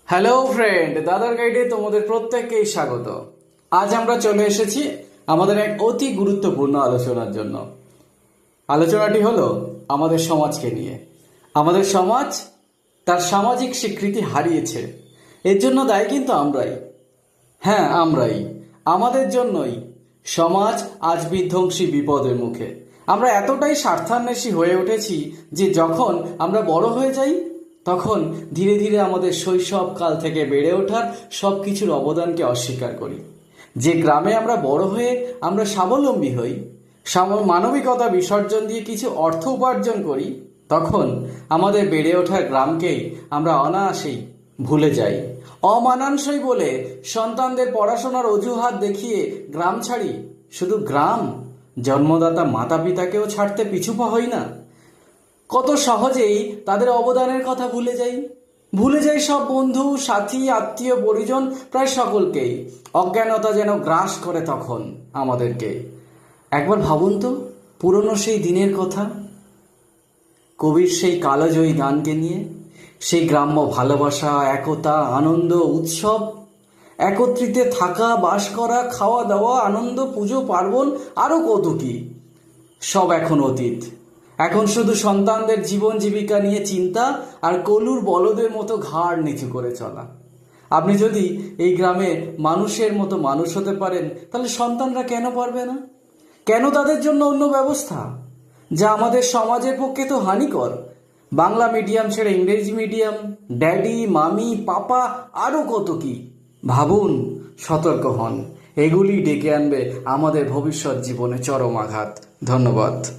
Hello friend, দাদার গাইডে তোমাদের প্রত্যেককেই স্বাগত। আজ আমরা চলে এসেছি আমাদের এক অতি গুরুত্বপূর্ণ আলোচনার জন্য। আলোচনাটি হলো আমাদের সমাজকে নিয়ে। আমাদের সমাজ তার সামাজিক স্বীকৃতি হারিয়েছে। এর জন্য দায়ী কিন্তু আমরাই। হ্যাঁ, আমরাই। আমাদের জন্যই সমাজ আজ বিধ্বংসী বিপদের মুখে। আমরা এতটাই স্বার্থান্বেষী হয়ে উঠেছি যে যখন আমরা বড় হয়ে যাই তখন ধীরে ধীরে আমাদের শৈশবকাল থেকে বেড়ে ওঠার সব কিছুর অবদানকে অস্বীকার করি। যে গ্রামে আমরা বড় হয়ে আমরা স্বাবলম্বী হই, মানবিকতা বিসর্জন দিয়ে কিছু অর্থ উপার্জন করি, তখন আমাদের বেড়ে ওঠার গ্রামকেই আমরা অনায়াসেই ভুলে যাই। অমানানসই বলে সন্তানদের পড়াশোনার অজুহাত দেখিয়ে গ্রাম ছাড়ি। শুধু গ্রাম, জন্মদাতা মাতা পিতাকেও ছাড়তে পিছুপা হই না। কত সহজেই তাদের অবদানের কথা ভুলে যাই সব বন্ধু, সাথী, আত্মীয়, পরিজন, প্রায় সকলকেই। অজ্ঞানতা যেন গ্রাস করে তখন আমাদেরকে। একবার ভাবুন তো পুরনো সেই দিনের কথা, কবির সেই কালজয়ী গানকে নিয়ে, সেই গ্রাম্য ভালোবাসা, একতা, আনন্দ, উৎসব, একত্রিতে থাকা, বাস করা, খাওয়া দাওয়া, আনন্দ, পুজো পার্বণ, আরও কত কি। সব এখন অতীত। এখন শুধু সন্তানদের জীবন জীবিকা নিয়ে চিন্তা আর কলুর বলদের মতো ঘাড় নিচু করে চলা। আপনি যদি এই গ্রামে মানুষের মতো মানুষ হতে পারেন, তাহলে সন্তানরা কেন পারবে না? কেন তাদের জন্য অন্য ব্যবস্থা, যা আমাদের সমাজের পক্ষে তো হানিকর? বাংলা মিডিয়াম ছেড়ে ইংরেজি মিডিয়াম, ড্যাডি, মামি, পাপা, আরও কত কি। ভাবুন, সতর্ক হন। এগুলি ডেকে আনবে আমাদের ভবিষ্যৎ জীবনে চরম আঘাত। ধন্যবাদ।